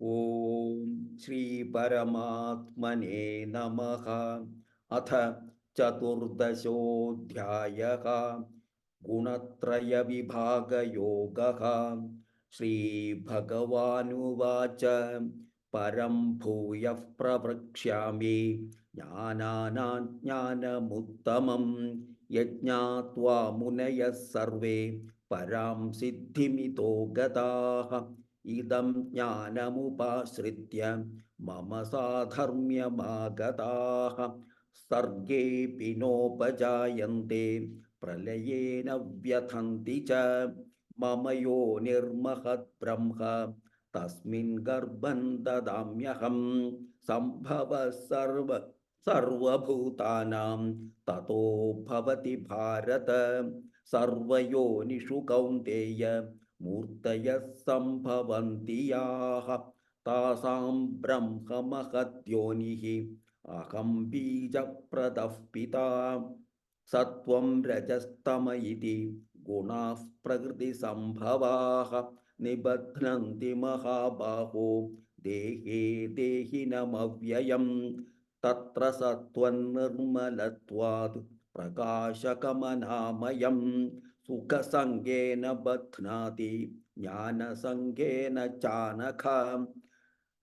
ഓം ശ്രീ പരമാത്മനേ നമഃ. അഥ ചതുർദശോऽധ്യായഃ. ഗുണത്രയവിഭാഗയോഗഃ. ശ്രീഭഗവാനുവാച. പരം ഭൂയഃ പ്രവക്ഷ്യാമി ജ്ഞാനാനാം ജ്ഞാനമുത്തമം യജ്ഞാത്വാ മുനയഃ സർവേ പരാം സിദ്ധിമിതോ ഗതാഃ. ഇദം ജ്ഞാനമുപാശ്രിത്യ മമ സാധർമ്മ്യമാഗതാഃ. സർഗേऽപി നോപജായന്തെ പ്രളയേന വ്യഥന്തി ച. മമ യോനിർമഹത് ബ്രഹ്മ തസ്മിൻ ഗർഭം ദദാമ്യഹം. സംഭവഃ സർവഭൂതാനാം തതോ ഭവതി ഭാരത. സർവയോനിഷു കൗന്തേയ മൂർത്തയഃ സംഭവന്തി യാഃ. താസാം ബ്രഹ്മമഹദ്യോനിഃ അഹം ബീജപ്രദഃ പിതാ. സത്വം രജസ്തമ ഇതി ഗുണാഃ പ്രകൃതിസംഭവാഃ. നിബധ്നന്തി മഹാബാഹോ ദേഹേ ദേഹിനമവ്യയം. തത്ര സത്വം നിർമ്മലത്വാത് പ്രകാശകമനാമയം. സുഖസംഗേന ബധ്നാതി ജ്ഞാനസംഗേന ചാനഘ.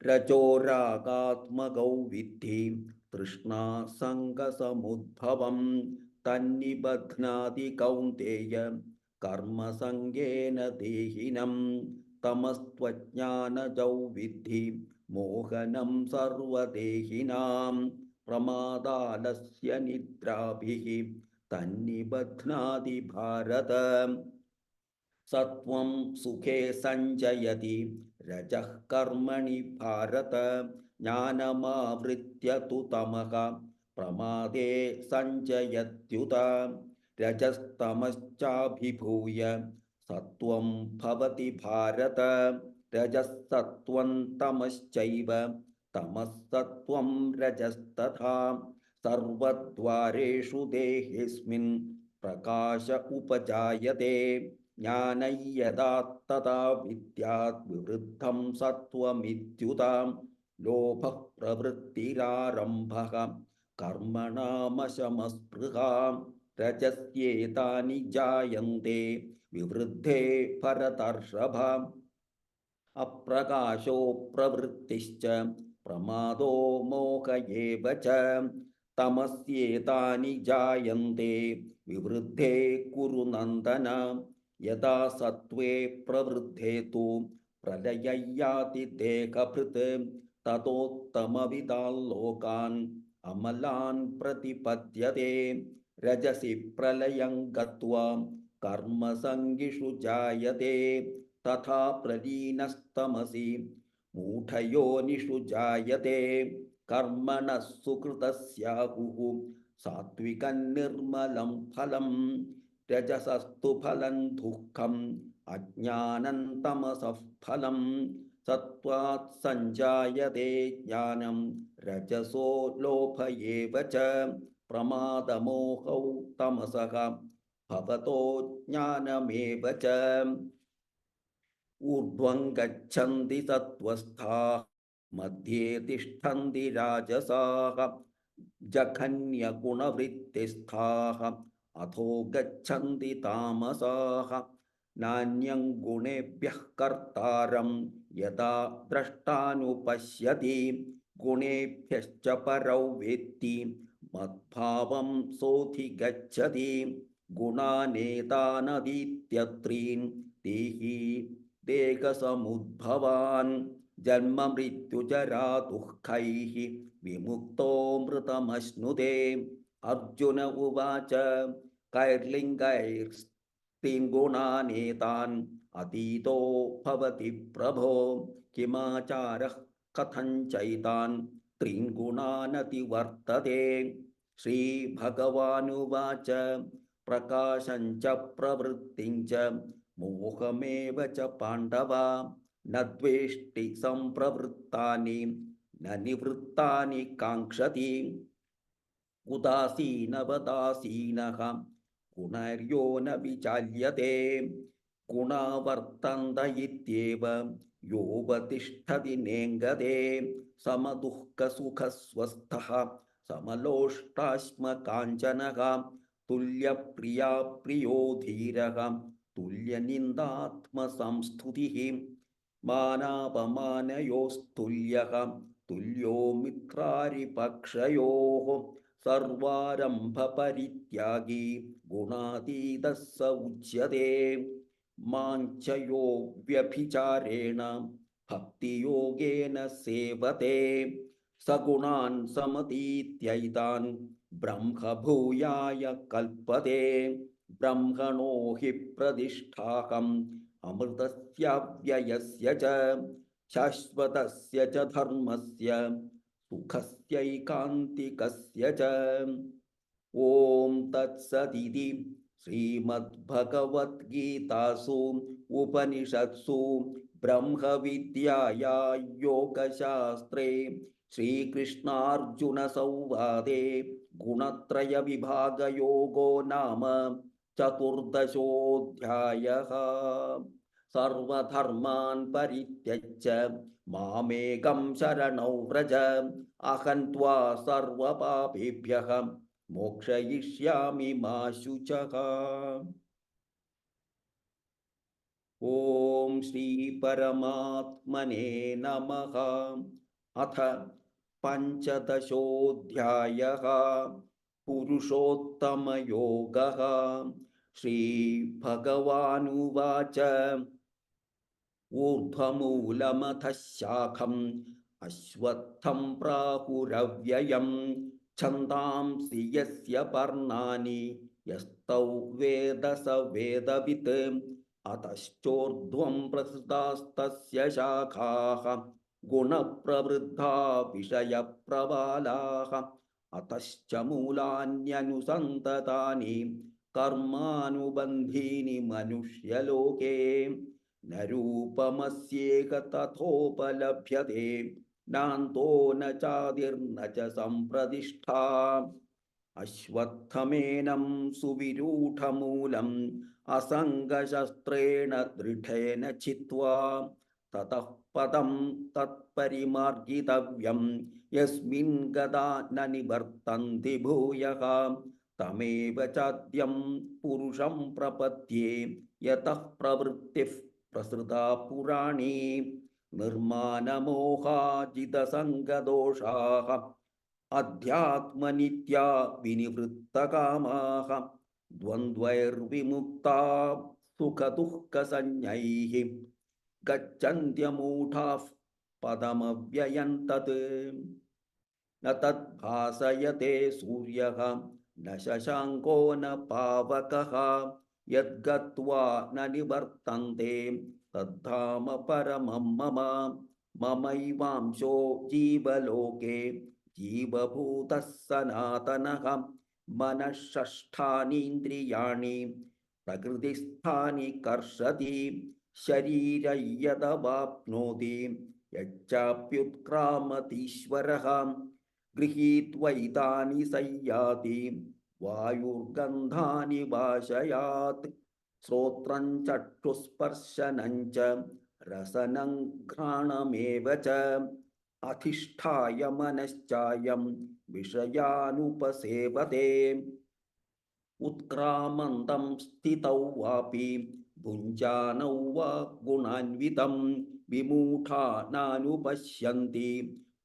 രജോരാഗാത്മകൗ വിദ്ധി തൃഷ്ണാസംഗസമുദ്ഭവം. തന്നിബധ്നാതി കൗന്തേയ കർമ്മസംഗേന ദേഹിനം. തമസ്ത്വജ്ഞാനജൗ വിദ്ധി മോഹനം സർവദേഹിനാം. പ്രമാദാലസ്യ നിദ്രാഭിः തന്നിബധ്നാതി ഭാരത. സത്വം സുഖേ സഞ്ജയതി രജഃ കർമ്മണി ഭാരത. ജ്ഞാനമാവൃത്യ തു തമഃ പ്രമാദേ സഞ്ജയത്യുത. രജസ്തമശ്ചാഭിഭൂയ സത്വം ഭവതി ഭാരത. രജഃ സത്വം തമശ്ചൈവ തമഃ സത്വം രജസ്തഥാ. സർവദ്വാരേഷു ദേഹേസ്മിൻ പ്രകാശ ഉപജായത്തെ. ജ്ഞാനം യഥാ തഥാ വിദ്യാത് വിവൃദ്ധം സത്വമിത്യുത. ലോഭഃ പ്രവൃത്തിരാരംഭഃ കർമ്മണാമശമസ്പൃഹ. രജസ്യേതാനി ജായന്തെ വിവൃദ്ധേ ഭരതർഷഭ. അപ്രകാശോ പ്രവൃത്തിശ്ച പ്രമാദോ മോഹ ഏവ ച. തമസ്യേതാനി ജായന്തെ വിവൃദ്ധേ കുരു നന്ദന. യഥാ സത്വേ പ്രവൃദ്ധേ തു പ്രളയം യാതി ദേഹഭൃത്. തതോത്തമവിദാൻ ലോകാൻ അമലാൻ പ്രതിപദ്യത്തെ. രജസി പ്രളയം ഗത്വാ കർമ്മസംഗിഷു ജായത്തെ. തഥാ പ്രലീനസ്തമസി മൂഢയോനിഷു ജായത്തെ. കർമ്മണഃ സുകൃതസ്യാഹുഃ സാത്വികം നിർമ്മലം ഫലം. രജസസ്തു ഫലം ദുഃഖം അജ്ഞാനം തമസഃ ഫലം. സത്വാത് സഞ്ജായതേ ജ്ഞാനം രജസോ ലോഭ ഏവ ച. പ്രമാദമോഹൗ തമസഃ ഭവതോ ജ്ഞാനമേവ ച. ഊർധ്വം ഗച്ഛന്തി സത്വസ്ഥാഃ മധ്യേ തിഷ്ഠന്തി രാജസാഃ. ജഘന്യഗുണവൃത്തിസ്ഥാഃ അധോ ഗച്ഛന്തി താമസാഃ. നാന്യം ഗുണേഭ്യഃ കർത്താരം യഥാ ദ്രഷ്ടാനുപശ്യതി. ഗുണേഭ്യശ്ച പരൗ വേത്തി മദ്ഭാവം സോധിഗച്ഛതി. ഗുണാനേതാനദീത്യത്രീൻ ദേഹി ദേഹസമുദ്ഭവാൻ. ജന്മമൃത്യുജരാ ദുഃഖൈഃ വിമുക്തോ മൃതമശ്നുതേ. അർജുന ഉവാച. കൈർലിംഗൈസ്ത്രീൻ ഗുണാനേതാൻ അതീതോ ഭവതി പ്രഭോ. കിമാചാരഃ കഥം ചൈതാൻ ത്രീൻ ഗുണാനതിവർത്തതേ. ശ്രീഭഗവാനുവാച. പ്രകാശം ച പ്രവൃത്തിം ച മോഹമേവ ച പാണ്ഡവ. ന ദ്വേഷ്ടി സംപ്രവൃത്താനി ന നിവൃത്താനി കാംക്ഷതി. ഉദാസീനവദാസീനഃ ഗുണൈര്യോ ന വിചാല്യത്തെ. ഗുണവർത്തന്ത ഇത്യേവ യോപതിഷ്ഠതി നേംഗതേ സമദുഃഖസുഖസ്വസ്ഥഃ സമലോഷ്ടാശ്മകാഞ്ചനഃ തുല്യപ്രിയാ പ്രിയോ ധീരഃ തുല്യനിന്ദാത്മസംസ്തുതിഃ മാനാപമാനയോസ്തുല്യഃ തുല്യോ മിത്രാരിപക്ഷയോഃ സർവാരംഭപരിത്യാഗി ഗുണാതീതഃ സ ഉച്യതേ മാഞ്ചയോ വ്യഭിചാരേണ ഭക്തിയോഗേന സേവതേ സഗുണാൻ സമതീത്യൈതാൻ ബ്രഹ്മഭൂയായ കൽപ്പതേ ബ്രഹ്മണോ ഹി പ്രതിഷ്ഠാഹം അമൃതസ്യ ച ശാശ്വതസ്യ ച ധർമ്മസ്യ സുഖസ്യൈകാന്തികസ്യ ച. ഓം തത്സദിതി ശ്രീമദ്ഭഗവദ്ഗീതാസു ഉപനിഷത്സു ബ്രഹ്മവിദ്യായാ യോഗശാസ്ത്രേ ശ്രീകൃഷ്ണാർജുന സംവാദേ ഗുണത്രയ വിഭാഗയോഗോ നാമ ചതുർദശോऽധ്യായഃ. സർവധർമാൻ പരിത്യജ്യ മാമേകം ശരണൗ വ്രജ അഹം ത്വാ സർവപാപേഭ്യഃ മോക്ഷയിഷ്യാമി മാ ശുചഃ. ഓം ശ്രീ പരമാത്മനേ നമഃ. അഥ പഞ്ചദശോऽധ്യായഃ. പുരുഷോത്തമയോഗഃ. ശ്രീഭഗവാനുവാച ഊർധ്വമൂലമധഃ ശാഖം അശ്വത്ഥം പ്രാഹുരവ്യയം ഛന്ദാംസി യസ്യ പർണാനി യസ്തൗ വേദ സ വേദവിത് അതശ്ചോർധ്വം പ്രസൃതാസ്തസ്യ ശാഖാഃ ഗുണപ്രവൃദ്ധാ വിഷയപ്രബലാഃ അതശ്ച മൂലാന്യനുസന്തതാനി കർമാനുബന്ധീനി മനുഷ്യലോകേ ന രൂപമസ്യേക തഥോപലഭ്യതേ നാന്തോ ന ചാദിർന ച സംപ്രതിഷ്ഠാ. അശ്വത്ഥമേനം സുവിരൂഢമൂലം അസംഗശസ്ത്രേണ ദൃഢേന ഛിത്വാ തതഃ പദം തത്പരിമാർഗിതവ്യം യസ്മിൻ ഗതാ ന നിവർത്തന്തി ഭൂയഃ തമേവ ചാദ്യം പുരുഷം പ്രപദ്യേ യതഃ പ്രവൃത്തിഃ പ്രസൃതാ പുരാണീ നിർമാനമോഹാജിതസംഗദോഷാഃ അധ്യാത്മനിത്യാ വിനിവൃത്തകാമാഃ ദ്വന്ദ്വൈർവിമുക്താ സുഖദുഃഖസഞ്ജ്ഞൈഃ ഗച്ഛന്ത്യമൂഢാഃ പദമവ്യയം തത്. ന തദ്ഭാസയത്തെ സൂര്യഃ ന ശശാങ്കോ ന പാവകഃ യദ്ഗത്വാ ന നിവർത്തന്തെ തദ്ധാമ പരമം മമ. മമൈവാംശോ ജീവലോകേ ജീവഭൂതഃ സനാതനഃ മനഃഷഷ്ഠാനീന്ദ്രിയാണി പ്രകൃതിസ്ഥാനി കർഷതി ശരീരം യദവാപ്നോതി യച്ഛാപ്യുത്ക്രാമതീശ്വരഃ ഗൃഹീത്വൈതാനി സംയാതി വായുർഗന്ധാനി വാശയാത് ശ്രോത്രം ചക്ഷുസ്പർശനം ച രസനം ഘ്രാണമേവ ച അധിഷ്ഠായ മനശ്ചായം വിഷയാനുപസേവതേ. ഉത്ക്രാമന്തം സ്ഥിതൗ വാപി ഭുഞ്ജാനൗ വാ ഗുണാന്വിതം വിമൂഢാ നാനുപശ്യന്തി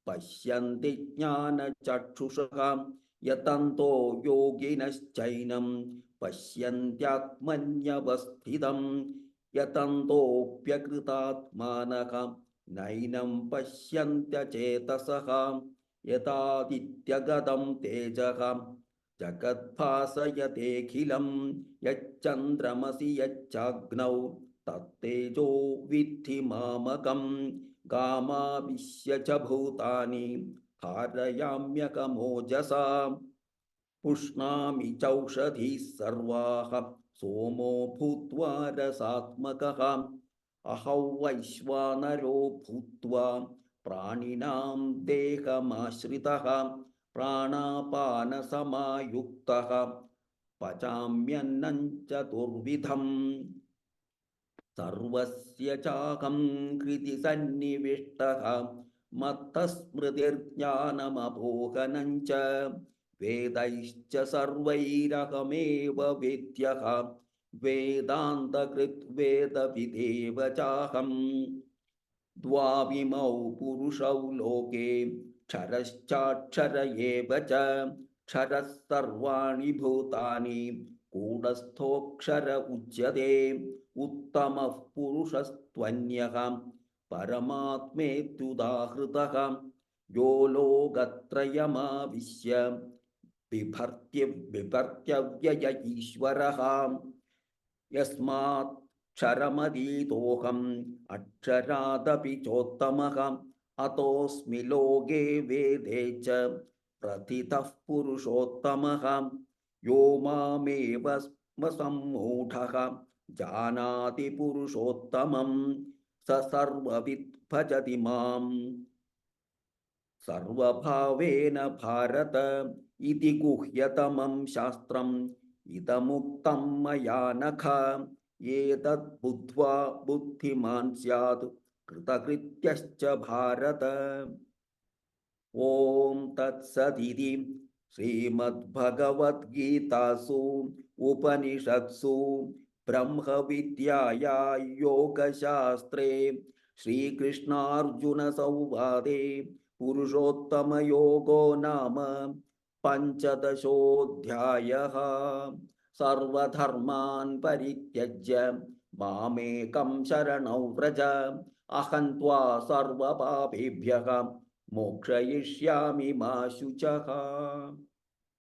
പശ്യന്തി ജ്ഞാനചക്ഷുഷഃ യതന്തോ യോഗിനശ്ചൈനം പശ്യന്ത്യാത്മന്യവസ്ഥിതം യതന്തോപ്യകൃതാത്മാനഃ നൈനം പശ്യന്ത്യചേതസഃ യഥാദിത്യഗതം തേജഃ ജഗദ്ഭാസയതേഖിലം യच्चन्द्रमसि യच्चाग्नौ തത്തേജോ വിദ്ധി മാമകം ഗാമാവിശ്യ ച ഭൂതാനി ധാരയാമ്യകമോജസാ പുഷ്ണാമി ചൗഷധീഃ സർവാഃ സോമോ ഭൂത്വാ രസാത്മകഃ അഹൗ വൈശ്വാനരോ ഭൂത്വാ പ്രാണിനാം ദേഹമാശ്രിതഃ പ്രാണാപാനസമായുക്തഃ പചാമ്യന്നം ചതുർവിധം. സർവസ്യ ചാഹം ഹൃദി സന്നിവിഷ്ടഃ മത്തസ്മൃതിർജ്ഞാനമപോഹനം ച വേദൈശ്ച സർവൈരഹമേവ വേദ്യഃ വേദാന്തകൃത് വേദവിദേവ ചാഹം ദ്വാവിമൗ പുരുഷൗ ലോകേ ക്ഷരശ്ചാക്ഷര ഏവ ച ക്ഷരഃ സർവാണി ഭൂതാനി കൂടസ്ഥോക്ഷര ഉച്യത്തെ ഉത്തമഃ പുരുഷസ്ത്വന്യഃ പരമാത്മേത്യുദാഹൃതഃ യോ ലോകത്രയമാവിശ്യ बिभर्त्यव्यय ईश्वरः यस्मात् क्षरमतीतोऽहम् अक्षरादपि चोत्तमः अतोऽस्मि लोके वेदे च प्रथितः पुरुषोत्तमः यो मामेव सम्मूढः जानाति पुरुषोत्तमं स सर्वविद् भजति माम् सर्वभावेन भारत इति गुह्यतमं शास्त्रम् इदमुक्तं मया नघ एतद् बुद्ध्वा बुद्धिमान् स्यात् कृतकृत्यश्च भारत ॐ तत्सदिति श्रीमद्भगवद्गीतासु उपनिषत्सु ब्रह्मविद्याया योगशास्त्रे श्रीकृष्णार्जुनसंवादे पुरुषोत्तमयोगो नाम पञ्चदशोऽध्यायः। सर्वधर्मान् परित्यज्य मामेकं शरणं व्रज अहं त्वा सर्वपापेभ्यः मोक्षयिष्यामि मा शुचः।